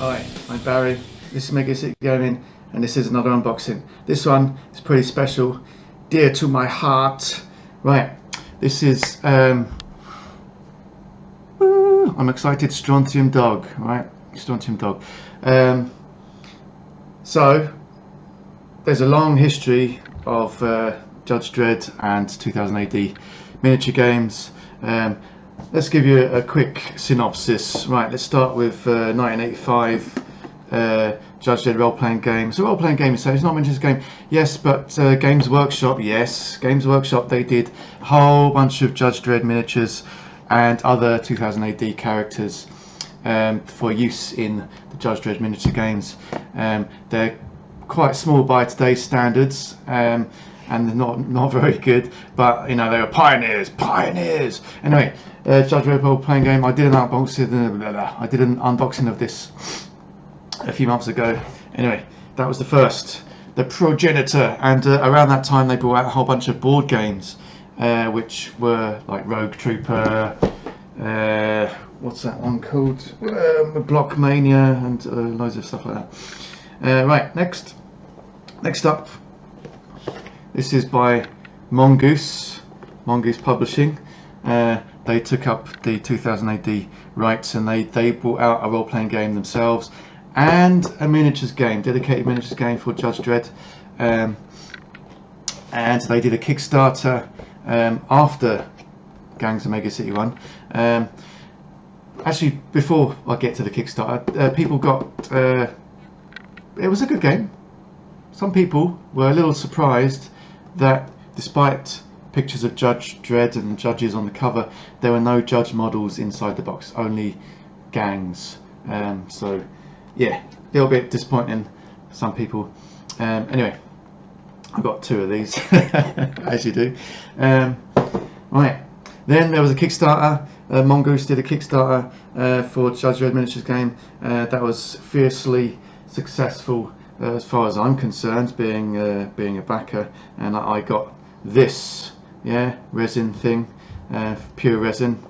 Hi, I'm Barry, this is Mongoose and Gaming, and this is another unboxing. This one is pretty special, dear to my heart. Right, this is, I'm excited, Strontium Dog, right, Strontium Dog. So, there's a long history of Judge Dredd and 2000 AD miniature games. Let's give you a quick synopsis. Right, let's start with 1985 Judge Dredd role-playing game. It's a role-playing game, so it's not a miniatures game. Yes, but Games Workshop, yes, Games Workshop, they did a whole bunch of Judge Dredd miniatures and other 2000 AD characters for use in the Judge Dredd miniature games. They're quite small by today's standards. And they're not very good, but you know, they were pioneers. Anyway, Judge Dredd role-playing game. I did an unboxing of this a few months ago. Anyway, that was the first, the progenitor, and around that time they brought out a whole bunch of board games, which were like Rogue Trooper, what's that one called, Block Mania, and loads of stuff like that. Right, next up. This is by Mongoose Publishing. They took up the 2000 AD rights, and they brought out a role-playing game themselves and a miniatures game, dedicated miniatures game for Judge Dredd. And they did a Kickstarter after Gangs of Mega City 1. Actually, before I get to the Kickstarter, people got... it was a good game. Some people were a little surprised that despite pictures of Judge Dredd and judges on the cover, there were no judge models inside the box, only gangs. So yeah, a little bit disappointing for some people. Anyway, I got two of these as you do. Right, then there was a Kickstarter. Mongoose did a Kickstarter for Judge Dredd miniatures game. That was fiercely successful as far as I'm concerned, being a backer, and I got this, yeah, resin thing, pure resin.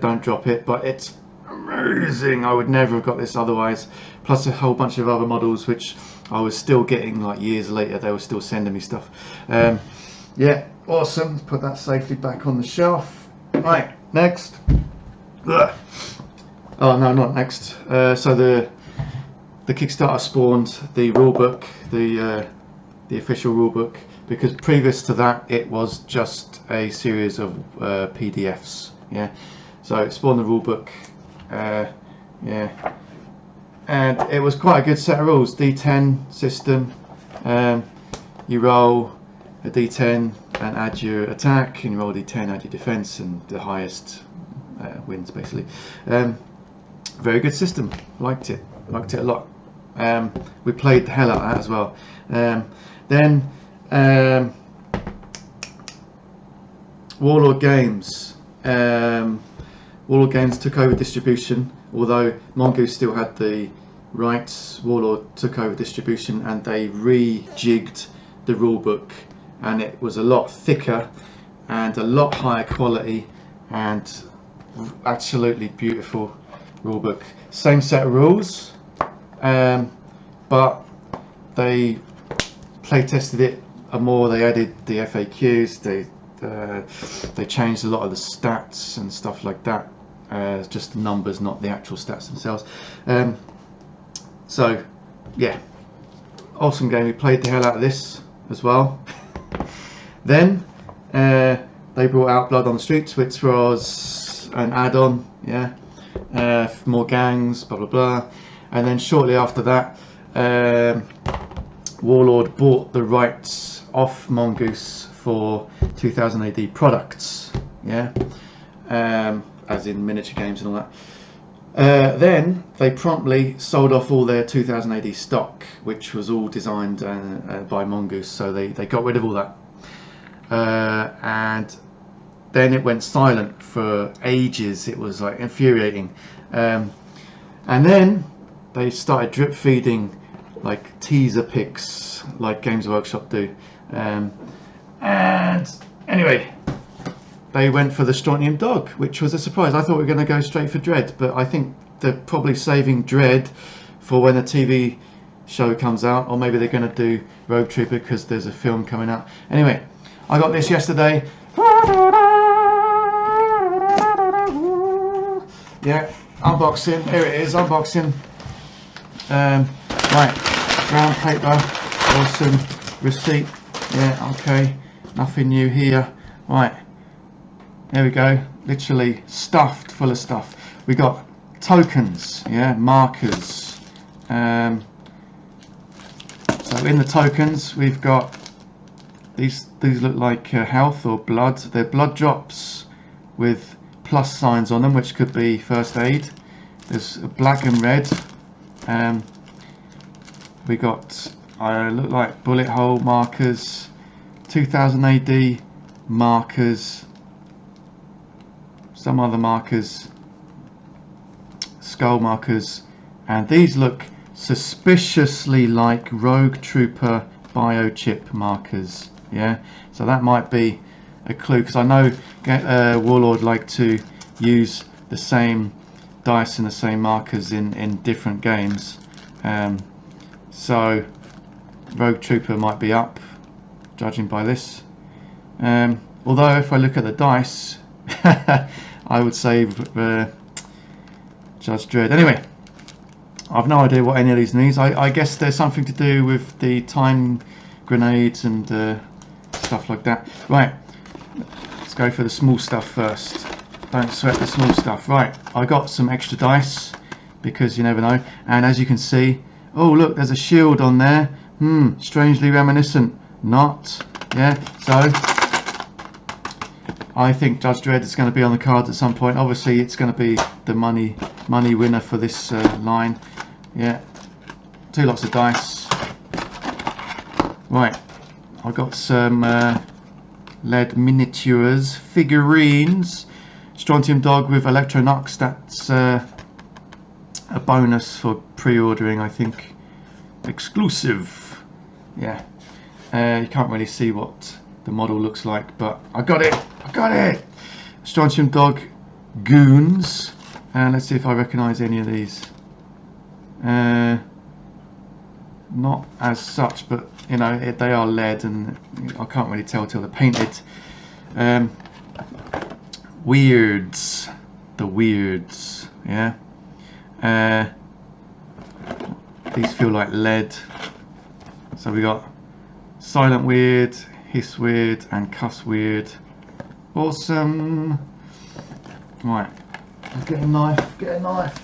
Don't drop it, but it's amazing. I would never have got this otherwise. Plus a whole bunch of other models which I was still getting like years later. They were still sending me stuff. Yeah, awesome. Let's put that safely back on the shelf. Right, next. Ugh. Oh no, not next. So the Kickstarter spawned the rulebook, the official rulebook, because previous to that it was just a series of PDFs. Yeah, so it spawned the rulebook. Yeah, and it was quite a good set of rules. D10 system. You roll a D10 and add your attack, and you roll a D10, add your defense, and the highest wins basically. Very good system. Liked it a lot. We played the hell out of that as well. Then Warlord Games. Warlord Games took over distribution, although Mongoose still had the rights. Warlord took over distribution, and they rejigged the rulebook, and it was a lot thicker and a lot higher quality, and absolutely beautiful rulebook. Same set of rules. But they play tested it more. They added the FAQs. They changed a lot of the stats and stuff like that. Just the numbers, not the actual stats themselves. So yeah, awesome game. We played the hell out of this as well. Then they brought out Blood on the Streets, which was an add-on. Yeah, more gangs, blah blah blah. And then shortly after that, Warlord bought the rights off Mongoose for 2000 AD products, yeah, as in miniature games and all that. Then they promptly sold off all their 2000 AD stock, which was all designed by Mongoose, so they got rid of all that. And then it went silent for ages. It was like infuriating. And then they started drip feeding like teaser pics like Games Workshop do, and anyway, they went for the Strontium Dog, which was a surprise. I thought we were going to go straight for Dredd, but I think they're probably saving Dredd for when a TV show comes out, or maybe they're going to do Rogue Trooper because there's a film coming out. Anyway, I got this yesterday. Yeah, unboxing. Here it is, unboxing. Right, brown paper, awesome receipt. Yeah, okay, nothing new here. Right, there we go. Literally stuffed full of stuff. We got tokens, yeah, markers. So in the tokens we've got these look like health or blood. They're blood drops with plus signs on them, which could be first aid. There's black and red. We got look like bullet hole markers, 2000 AD markers, some other markers, skull markers, and these look suspiciously like Rogue Trooper biochip markers. Yeah, so that might be a clue, because I know Warlord like to use the same dice and the same markers in different games. So Rogue Trooper might be up, judging by this. Although if I look at the dice, I would say Judge Dredd. Anyway, I've no idea what any of these means. I guess there's something to do with the time grenades and stuff like that. Right, let's go for the small stuff first. Don't sweat the small stuff. Right, I got some extra dice because you never know. And as you can see, oh look, there's a shield on there. Strangely reminiscent. Not. Yeah, so I think Judge Dredd is going to be on the cards at some point. Obviously it's going to be the money winner for this line. Yeah, 2 lots of dice. Right, I got some lead miniatures figurines. Strontium Dog with Electronux. That's a bonus for pre-ordering, I think. Exclusive. Yeah, you can't really see what the model looks like, but I got it. I got it. Strontium Dog goons. Let's see if I recognise any of these. Not as such, but you know, they are lead, and I can't really tell till they're painted. Weirds, the weirds, yeah. These feel like lead. So we got silent weird, hiss weird, and cuss weird. Awesome. Right, get a knife, get a knife.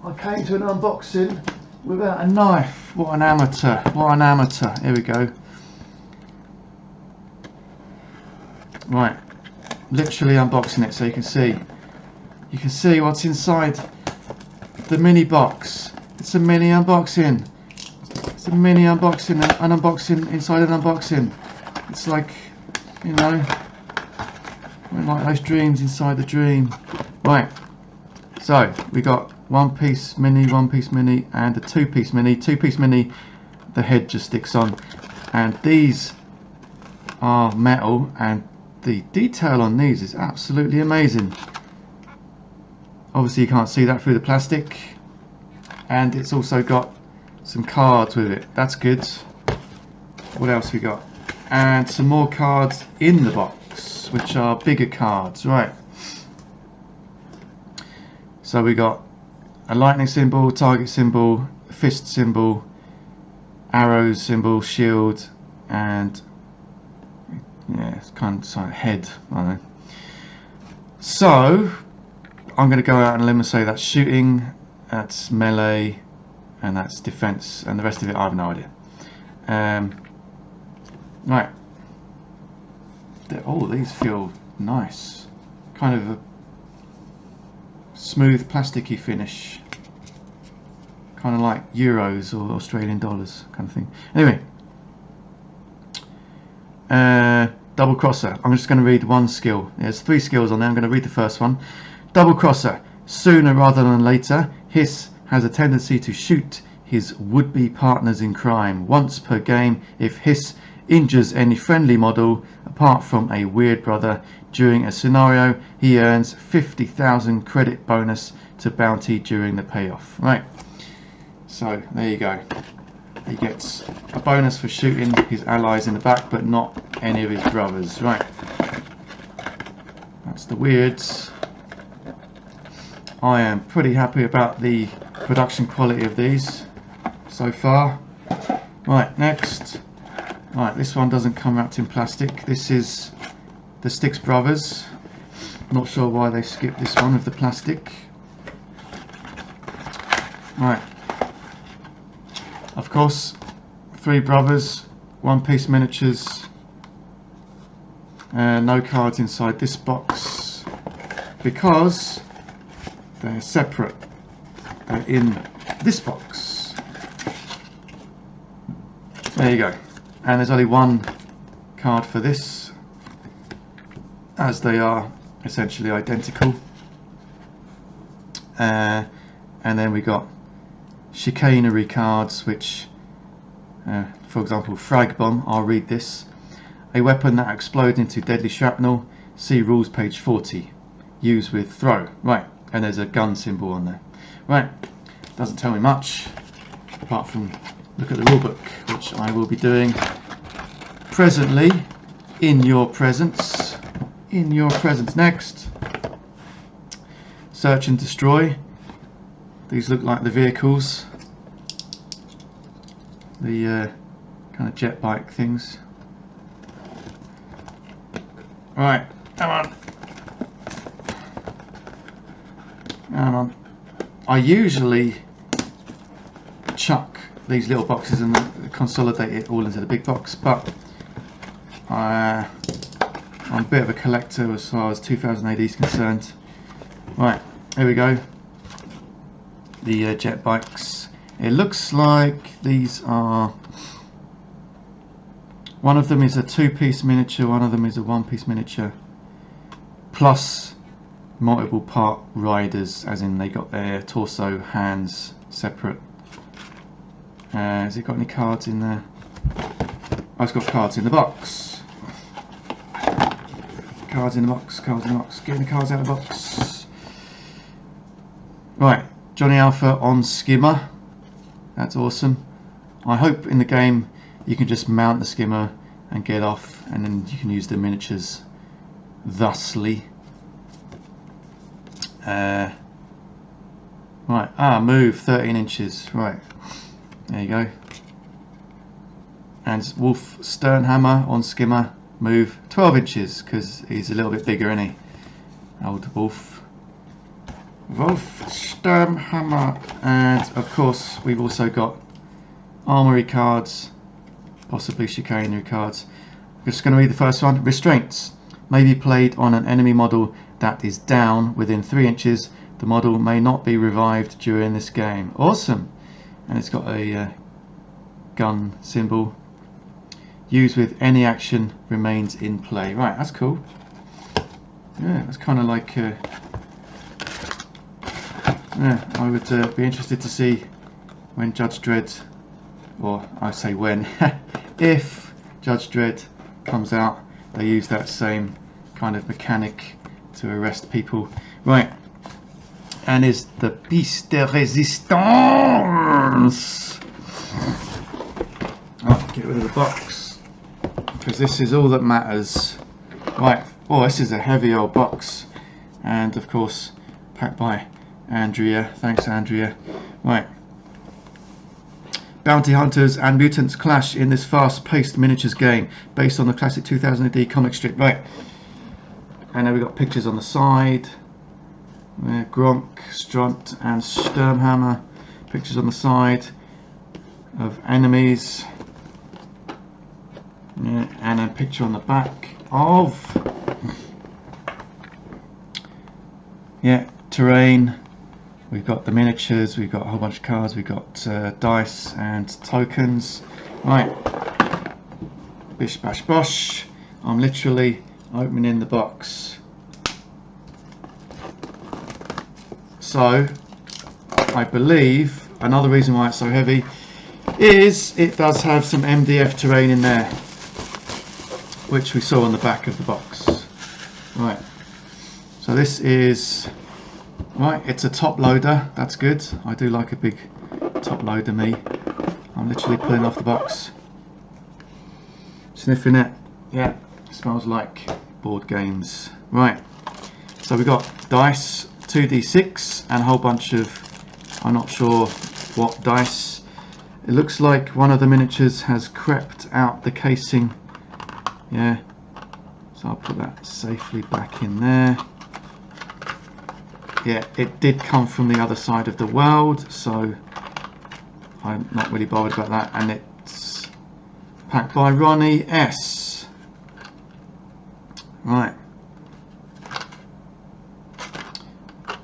I came to an unboxing without a knife. What an amateur, what an amateur. Here we go. Right, literally unboxing it so you can see what's inside the mini box. It's a mini unboxing. It's a mini unboxing, an unboxing inside an unboxing. It's like, you know, like those dreams inside the dream. Right, so we got 1-piece mini, 1-piece mini, and a 2-piece mini. 2-piece mini, the head just sticks on, and these are metal, and the detail on these is absolutely amazing. Obviously you can't see that through the plastic, and it's also got some cards with it. That's good. What else we got? And some more cards in the box, which are bigger cards. Right, so we got a lightning symbol, target symbol, fist symbol, arrows symbol, shield, and yeah, it's kind of head, I don't know. So I'm going to go out on a limb and say that's shooting, that's melee, and that's defense, and the rest of it I have no idea. Right. Oh, these feel nice. Kind of a smooth plasticky finish. Kind of like euros or Australian dollars kind of thing. Anyway. Double crosser. I'm just going to read one skill. There's 3 skills on there. I'm going to read the first one. Double crosser. Sooner rather than later, Hiss has a tendency to shoot his would-be partners in crime once per game. If Hiss injures any friendly model apart from a weird brother during a scenario, he earns 50,000 credit bonus to bounty during the payoff. Right, So there you go. He gets a bonus for shooting his allies in the back, but not any of his brothers. Right. That's the weirds. I am pretty happy about the production quality of these so far. Right, next. Right, this one doesn't come wrapped in plastic. This is the Styx Brothers. Not sure why they skipped this one with the plastic. Right. Of course, 3 brothers, 1-piece miniatures. No cards inside this box because they're separate. They're in this box. There you go. And there's only 1 card for this, as they are essentially identical. And then we got chicanery cards, which, for example, frag bomb. I'll read this. A weapon that explodes into deadly shrapnel. See rules page 40. Use with throw. Right, and there's a gun symbol on there. Right, doesn't tell me much apart from look at the rulebook, which I will be doing presently in your presence. In your presence. Next, search and destroy. These look like the vehicles, the kind of jet bike things. Right, come on. Come on. I usually chuck these little boxes and consolidate it all into the big box, but I'm a bit of a collector as far as 2000 AD is concerned. Right, here we go. The jet bikes. It looks like these are, one of them is a 2-piece miniature, one of them is a 1-piece miniature, plus multiple part riders, as in they got their torso, hands separate. Has it got any cards in there? Oh, it's got cards in the box. Cards in the box, cards in the box. Getting the cards out of the box. Right, Johnny Alpha on skimmer. That's awesome. I hope in the game you can just mount the skimmer and get off, and then you can use the miniatures thusly. Right, move 13 inches. Right, there you go. And Wolf Sternhammer on skimmer, move 12 inches because he's a little bit bigger, isn't he? Old Wolf. Wolf Sternhammer. And of course we've also got armory cards, possibly chicanery cards. I'm just going to read the first one. Restraints may be played on an enemy model that is down within 3 inches. The model may not be revived during this game. Awesome. And it's got a gun symbol. Used with any action remains in play. Right, that's cool. Yeah, that's kind of like yeah, I would be interested to see when Judge Dredd, or I say when, if Judge Dredd comes out, they use that same kind of mechanic to arrest people. Right, and is the piece de resistance. Oh, get rid of the box, because this is all that matters. Right, oh, this is a heavy old box, and of course packed by Andrea. Thanks, Andrea. Right. Bounty hunters and mutants clash in this fast-paced miniatures game based on the classic 2000 AD comic strip. Right. And then we got pictures on the side. Gronk, Strunt, and Sturmhammer. Pictures on the side of enemies. And a picture on the back of terrain. We've got the miniatures, we've got a whole bunch of cards, we've got dice and tokens. Right, bish bash bosh. I'm literally opening the box. So I believe another reason why it's so heavy is it does have some MDF terrain in there, which we saw on the back of the box. Right, so this is, right, it's a top loader. That's good. I do like a big top loader me. I'm literally pulling off the box, sniffing it. Yeah, it smells like board games. Right, so we got dice, 2d6 and a whole bunch of, I'm not sure what dice. It looks like one of the miniatures has crept out the casing. Yeah, so I'll put that safely back in there. Yeah, it did come from the other side of the world, so I'm not really bothered about that. And it's packed by Ronnie S. Right.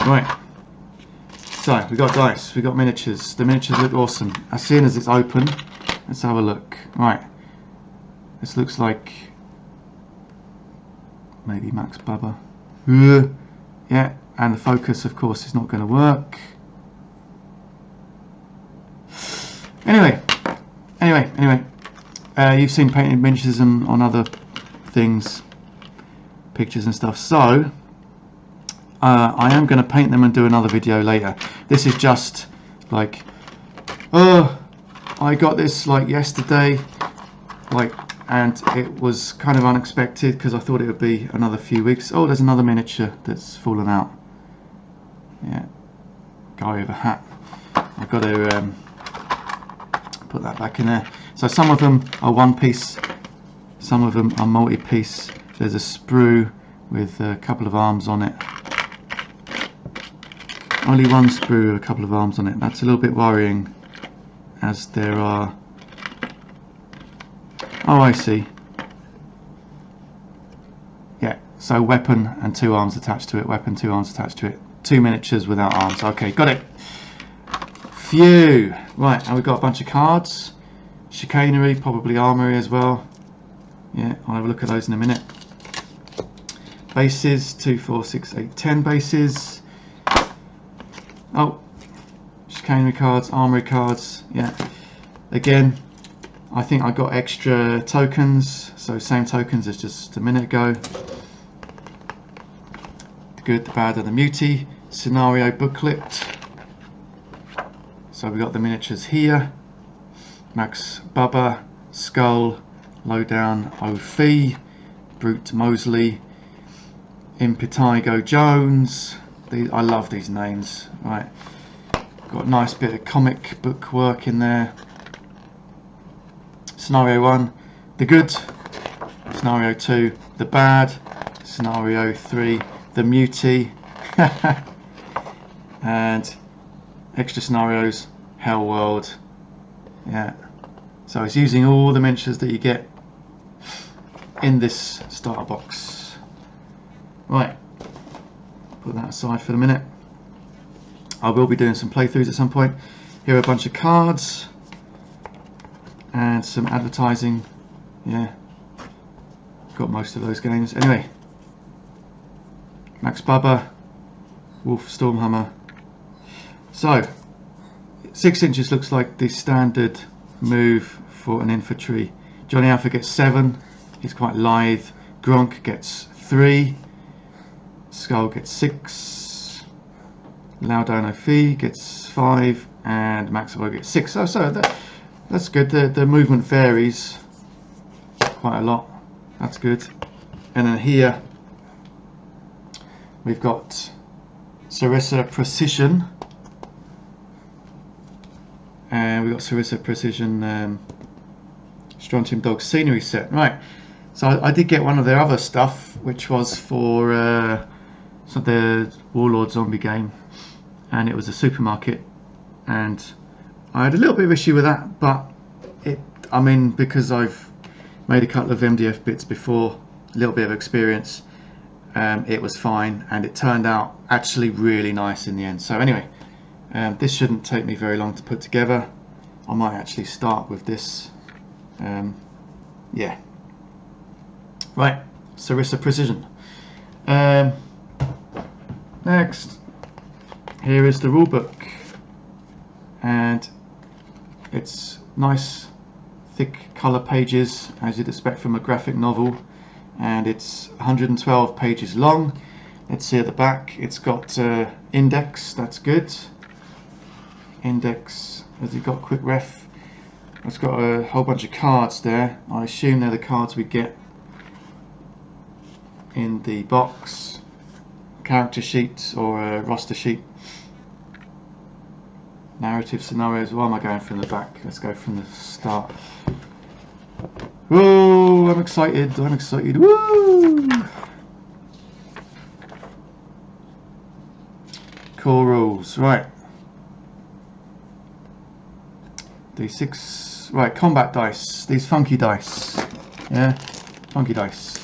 Right. So we got dice, we got miniatures. The miniatures look awesome. As soon as it's open, let's have a look. Right. This looks like maybe Max Bubba. Yeah, and the focus, of course, is not going to work. Anyway, you've seen painted miniatures on other things, pictures and stuff. So I am going to paint them and do another video later. This is just like, oh, I got this like yesterday, like, and it was kind of unexpected because I thought it would be another few weeks. Oh, there's another miniature that's fallen out. Yeah, guy with a hat. I've got to put that back in there. So some of them are one piece, some of them are multi-piece. There's a sprue with a couple of arms on it. Only one sprue with a couple of arms on it. That's a little bit worrying, as there are, oh, I see. Yeah, so weapon and 2 arms attached to it, weapon, 2 arms attached to it. 2 miniatures without arms. Okay, got it. Phew. Right, and we've got a bunch of cards. Chicanery, probably armory as well. Yeah, I'll have a look at those in a minute. Bases, 2, 4, 6, 8, 10 bases. Oh, chicanery cards, armory cards. Yeah, again, I think I got extra tokens, so same tokens as just a minute ago. The good, the bad, and the mutie. Scenario booklet. So we got the miniatures here. Max Bubba, Skull, Lowdown Ophi, Brute Mosley, Impetigo Jones. I love these names. Right, got a nice bit of comic book work in there. Scenario 1, the good. Scenario 2, the bad. Scenario 3, the mutie. And extra scenarios, Hell World. Yeah, so it's using all the miniatures that you get in this starter box. Right, put that aside for the minute. I will be doing some playthroughs at some point. Here are a bunch of cards and some advertising. Yeah, got most of those games. Anyway, Max Bubba, Wolf Stormhammer. So 6 inches looks like the standard move for an infantry. Johnny Alpha gets 7, he's quite lithe. Gronk gets 3, Skull gets 6, Laudano Fee gets 5, and Maximo gets 6. So that's good. The movement varies quite a lot. That's good. And then here we've got Sarissa Precision. And we've got Sarissa Precision Strontium Dog Scenery set. Right, so I did get one of their other stuff, which was for the Warlord zombie game, and it was a supermarket, and I had a little bit of issue with that, but I mean, because I've made a couple of MDF bits before, a little bit of experience, it was fine, and it turned out actually really nice in the end. So anyway, this shouldn't take me very long to put together. I might actually start with this. Yeah. Right, Sarissa Precision. Next, here is the rulebook, and it's nice thick colour pages as you'd expect from a graphic novel, and it's 112 pages long. Let's see at the back, it's got index, that's good. index. Has it got quick ref? It's got a whole bunch of cards there. I assume they're the cards we get in the box, character sheet or a roster sheet. Narrative scenarios. Why am I going from the back? Let's go from the start. Whoa, I'm excited, I'm excited. Woo! Core rules, right. D6, right, combat dice, these funky dice. Yeah, funky dice.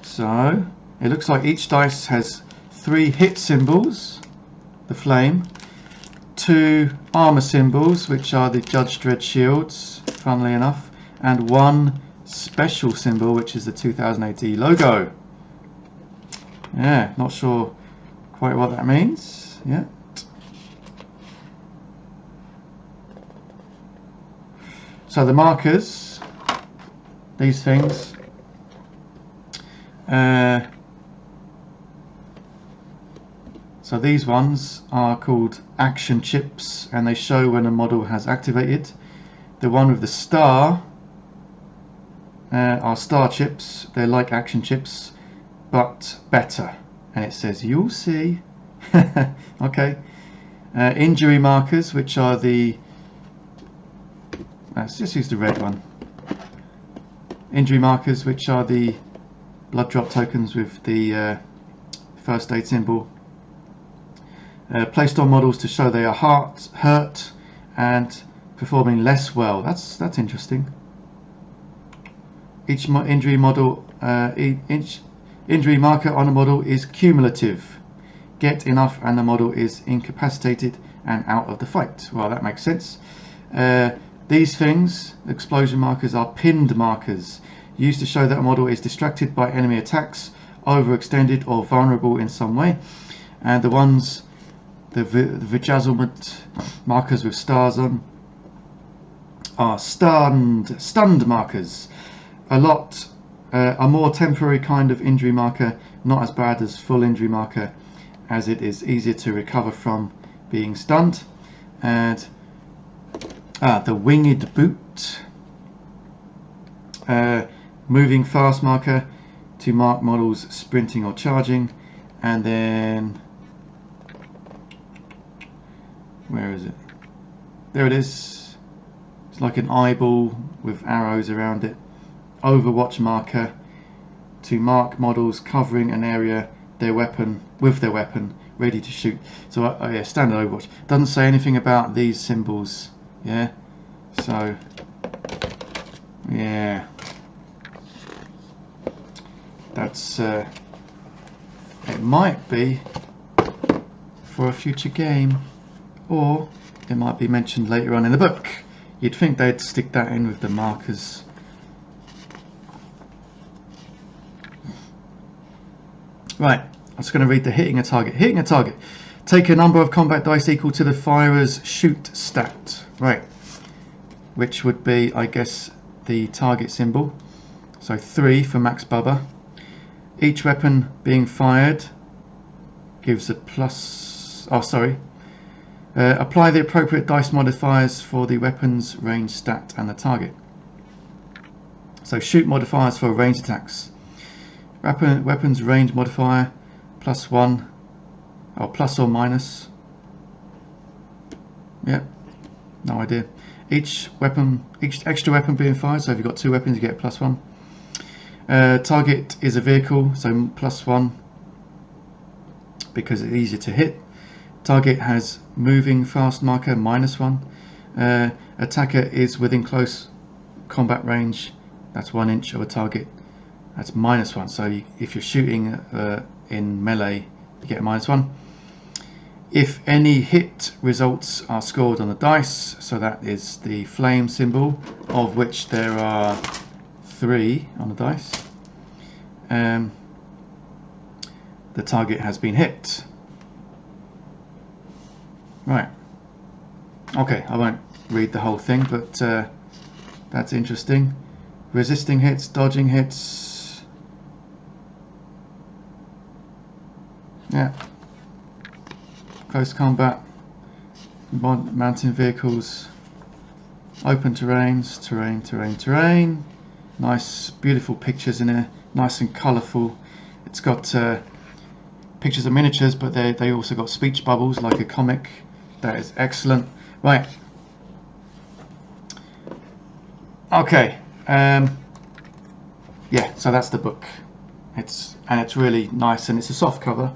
So, it looks like each dice has 3 hit symbols, the flame, 2 armor symbols, which are the Judge Dredd shields, funnily enough, and 1 special symbol, which is the 2008 logo. Yeah, not sure quite what that means. Yeah. So the markers, these things, so these ones are called action chips, and they show when a model has activated. The one with the star are star chips. They're like action chips, but better. And it says, you'll see. Okay. Injury markers, which are the... Let's just use the red one. Injury markers, which are the blood drop tokens with the first aid symbol. Placed on models to show they are hurt and performing less well. That's interesting. Each injury model, injury marker on a model is cumulative. Get enough and the model is incapacitated and out of the fight. Well, that makes sense. These things, explosion markers, are pinned markers used to show that a model is distracted by enemy attacks, overextended or vulnerable in some way. And the ones, the Vijazzlement markers with stars on, are stunned markers. A more temporary kind of injury marker, not as bad as full injury marker, as it is easier to recover from being stunned. And the winged boot, moving fast marker to mark models sprinting or charging. And then, where is it? There it is. It's like an eyeball with arrows around it. Overwatch marker to mark models covering an area with their weapon ready to shoot. So yeah, standard Overwatch. Doesn't say anything about these symbols. Yeah, so yeah, that's it might be for a future game, or it might be mentioned later on in the book. You'd think they'd stick that in with the markers. Right, I'm just going to read the hitting a target. Hitting a target. Take a number of combat dice equal to the firer's shoot stat. Right, which would be, I guess, the target symbol. So 3 for Max Bubba. Each weapon being fired gives a plus... Oh, sorry. Apply the appropriate dice modifiers for the weapon's range stat and the target. So shoot modifiers for ranged attacks. Weapons range modifier +1, or plus or minus. Yep, no idea. Each extra weapon being fired, so if you've got 2 weapons you get +1. Target is a vehicle, so +1 because it's easier to hit. Target has moving fast marker -1. Attacker is within close combat range, that's 1 inch of a target, that's -1. So if you're shooting in melee, you get a -1. If any hit results are scored on the dice, so that is the flame symbol, of which there are 3 on the dice, the target has been hit. Right. Okay, I won't read the whole thing, but that's interesting. Resisting hits, dodging hits. Yeah. close combat, mountain vehicles, open terrains, terrain. Nice, beautiful pictures in there, nice and colourful. It's got pictures of miniatures, but they also got speech bubbles like a comic. That is excellent. Right. Okay. Yeah. So that's the book. It's really nice, and it's a soft cover.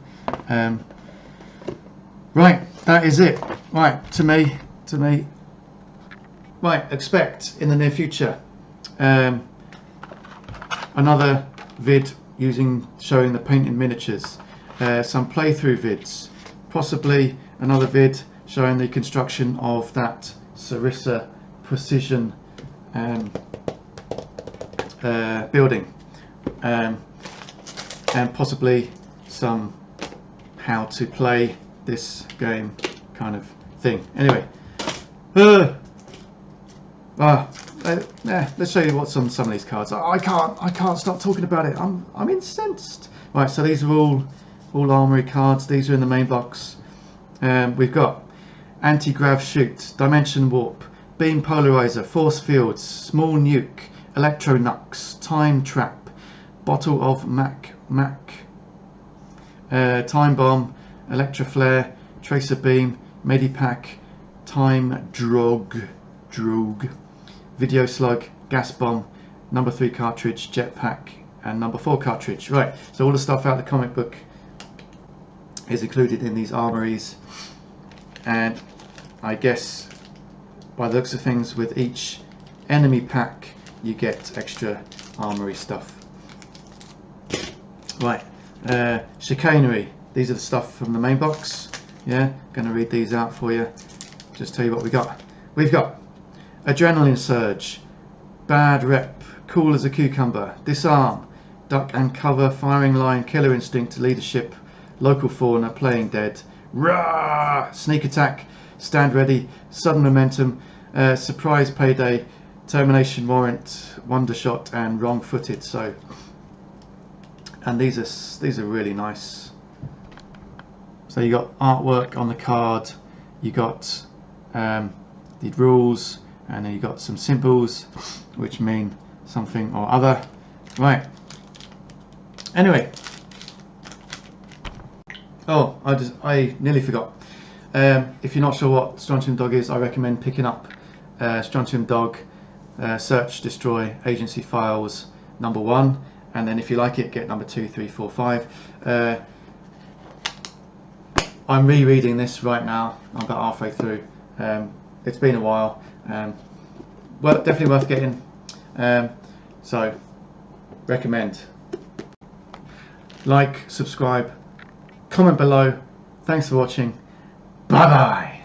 Right. That is it. Right. To me. Right. Expect in the near future another vid showing the painting miniatures. Some playthrough vids, possibly another vid showing the construction of that Sarissa precision building, and possibly some how to play this game kind of thing. Anyway, let's show you what's on some of these cards. I can't stop talking about it. I'm incensed. Right, so these are all armory cards. These are in the main box. We've got anti-grav shoot, dimension warp, beam polarizer, force fields, small nuke, electro nux, time trap, bottle of mac, time bomb, electro flare, tracer beam, medipack, time drog, video slug, gas bomb, number 3 cartridge, jetpack, and number 4 cartridge. Right, so all the stuff out of the comic book is included in these armories, and I guess by the looks of things, with each enemy pack you get extra armory stuff. Right, chicanery. These are the stuff from the main box. Yeah, going to read these out for you. Just tell you what we got. We've got adrenaline surge, bad rep, cool as a cucumber, disarm, duck and cover, firing line, killer instinct, leadership, local fauna, playing dead, rah, sneak attack, stand ready, sudden momentum, surprise payday, termination warrant, wonder shot, and wrong footed. So, and these are really nice. So you got artwork on the card, you got the rules, and then you got some symbols which mean something or other. Right, anyway, oh, I nearly forgot. If you're not sure what Strontium Dog is, I recommend picking up Strontium Dog Search Destroy Agency Files #1, and then if you like it, get number 2, 3, 4, 5. I'm rereading this right now. I'm about halfway through. It's been a while. Well, definitely worth getting. So, recommend. Like, subscribe, comment below. Thanks for watching. Bye bye.